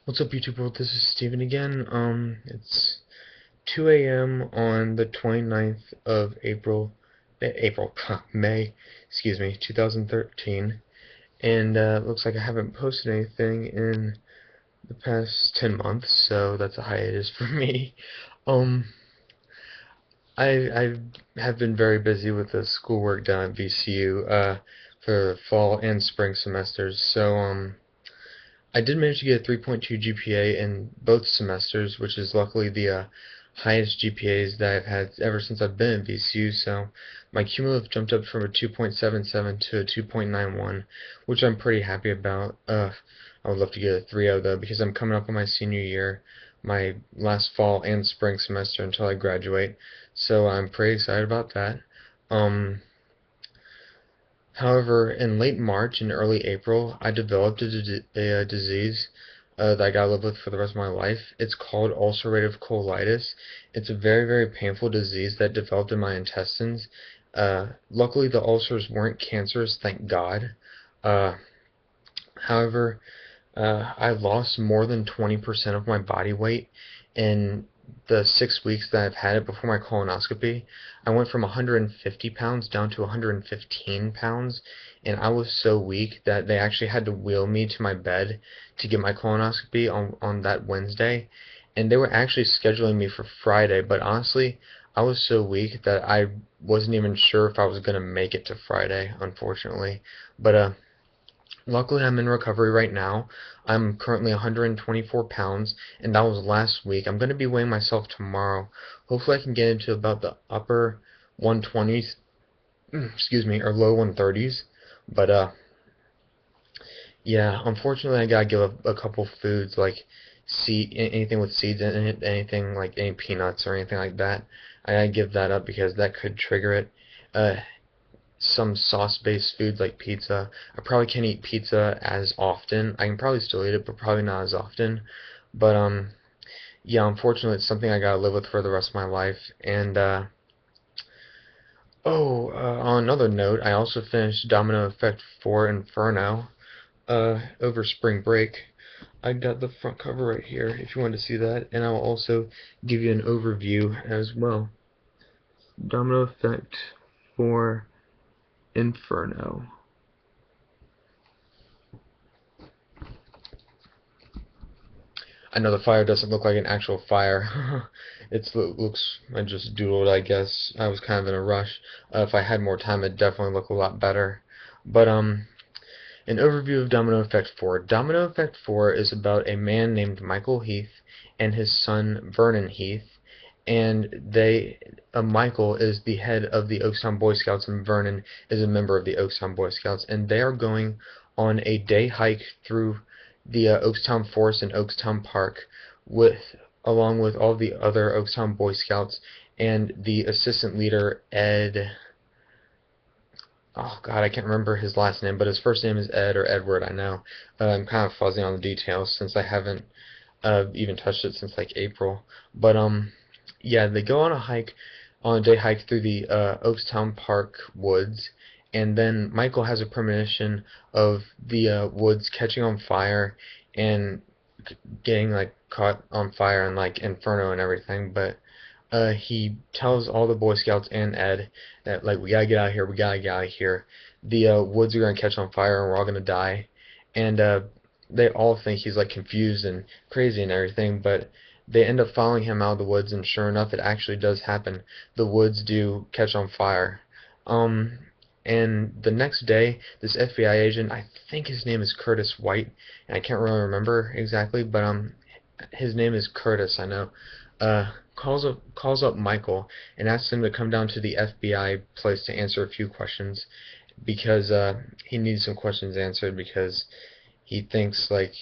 What's up, YouTube world? This is Steven again. It's 2 a.m. on the 29th of May, excuse me, 2013, and it looks like I haven't posted anything in the past 10 months, so that's a hiatus for me. Um, I have been very busy with the schoolwork down at VCU, for fall and spring semesters, so I did manage to get a 3.2 GPA in both semesters, which is luckily the highest GPAs that I've had ever since I've been at VCU. So my cumulative jumped up from a 2.77 to a 2.91, which I'm pretty happy about. I would love to get a 3.0 though, because I'm coming up on my senior year, my last fall and spring semester until I graduate. So I'm pretty excited about that. Um, However, in late March and early April, I developed a disease that I gotta live with for the rest of my life. It's called ulcerative colitis. It's a very, very painful disease that developed in my intestines. Luckily, the ulcers weren't cancerous, thank God. Uh, However, I lost more than 20% of my body weight in the 6 weeks that I've had it before my colonoscopy. I went from 150 pounds down to 115 pounds, and I was so weak that they actually had to wheel me to my bed to get my colonoscopy on that Wednesday. And they were actually scheduling me for Friday, but honestly, I was so weak that I wasn't even sure if I was gonna make it to Friday, unfortunately. But luckily, I'm in recovery right now. I'm currently 124 pounds, and that was last week. I'm going to be weighing myself tomorrow. Hopefully, I can get into about the upper 120s, excuse me, or low 130s. But yeah, unfortunately, I gotta give up a couple foods like anything with seeds in it, anything like any peanuts or anything like that. I gotta give that up because that could trigger it. Uh, some sauce-based foods like pizza. I probably can't eat pizza as often. I can probably still eat it, but probably not as often. But yeah, unfortunately, it's something I gotta live with for the rest of my life. And on another note, I also finished Domino Effect 4 Inferno over spring break. I got the front cover right here if you want to see that, and I'll also give you an overview as well. Domino Effect 4 Inferno. I know the fire doesn't look like an actual fire. It looks, I just doodled, I guess. I was kind of in a rush. If I had more time, it'd definitely look a lot better. But, an overview of Domino Effect 4. Domino Effect 4 is about a man named Michael Heath and his son Vernon Heath. And Michael is the head of the Oakstown Boy Scouts, and Vernon is a member of the Oakstown Boy Scouts. And they are going on a day hike through the Oakstown Forest and Oakstown Park with along with all the other Oakstown Boy Scouts and the assistant leader Ed. Oh God, I can't remember his last name, but his first name is Ed or Edward. I know. I'm kind of fuzzy on the details since I haven't even touched it since like April. But yeah, they go on a day hike through the Oakstown Park woods, and then Michael has a premonition of the woods catching on fire and getting like caught on fire and like inferno and everything. But he tells all the Boy Scouts and Ed that like we gotta get out of here, we gotta get out of here. The woods are gonna catch on fire and we're all gonna die. And they all think he's like confused and crazy and everything, but they end up following him out of the woods, and sure enough, it actually does happen. The woods do catch on fire. Um, and the next day, this FBI agent, I think his name is Curtis White, and I can't really remember exactly, but his name is Curtis, I know. Calls up Michael and asks him to come down to the FBI place to answer a few questions because he needs some questions answered because he thinks like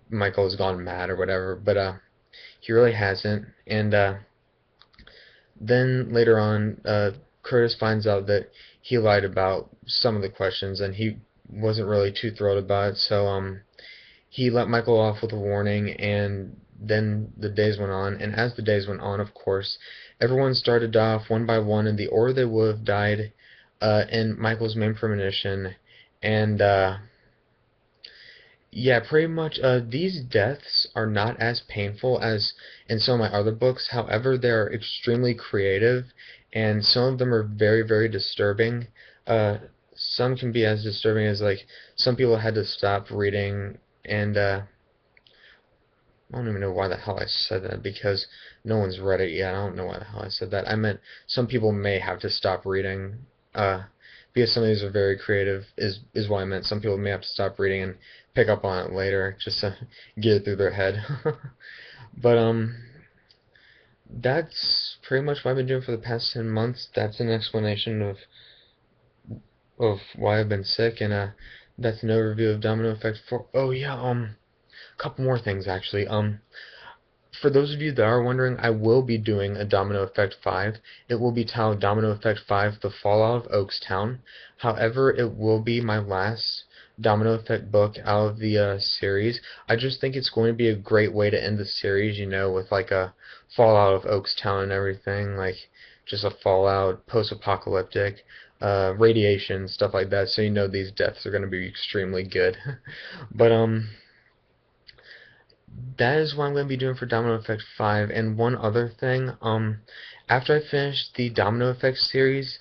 Michael has gone mad or whatever, but he really hasn't. And then later on, Curtis finds out that he lied about some of the questions, and he wasn't really too thrilled about it. So he let Michael off with a warning, and then the days went on. And as the days went on, of course, everyone started off one by one in the order they would have died in Michael's main premonition. And Yeah, pretty much. These deaths are not as painful as in some of my other books. However, they're extremely creative, and some of them are very, very disturbing. Uh, some can be as disturbing as like some people had to stop reading, and I don't even know why the hell I said that because no one's read it yet. I don't know why the hell I said that. I meant some people may have to stop reading, because some of these are very creative. Is what I meant. Some people may have to stop reading and pick up on it later just to get it through their head. But that's pretty much what I've been doing for the past 10 months. That's an explanation of why I've been sick, and that's an overview of Domino Effect 4. Oh yeah, a couple more things actually. For those of you that are wondering, I will be doing a Domino Effect 5. It will be titled Domino Effect 5: The Fallout of Oakstown. However, it will be my last Domino Effect book out of the series. I just think it's going to be a great way to end the series, you know, with like a Fallout of Oakstown and everything, like just a Fallout, post-apocalyptic, radiation, stuff like that. So you know these deaths are going to be extremely good. But that is what I'm going to be doing for Domino Effect 5. And one other thing, after I finish the Domino Effect series,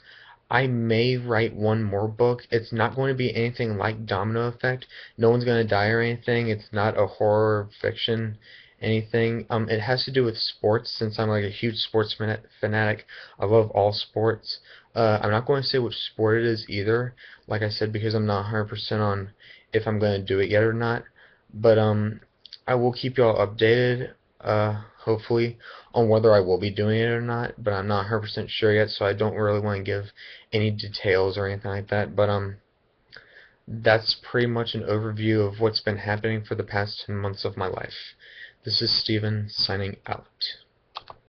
I may write one more book. It's not going to be anything like Domino Effect. No one's going to die or anything. It's not a horror fiction anything. It has to do with sports since I'm like a huge sports fanatic. I love all sports. I'm not going to say which sport it is either, like I said, because I'm not 100% on if I'm going to do it yet or not. But I will keep y'all updated, hopefully, on whether I will be doing it or not, but I'm not 100% sure yet, so I don't really want to give any details or anything like that. But that's pretty much an overview of what's been happening for the past 10 months of my life. This is Steven signing out.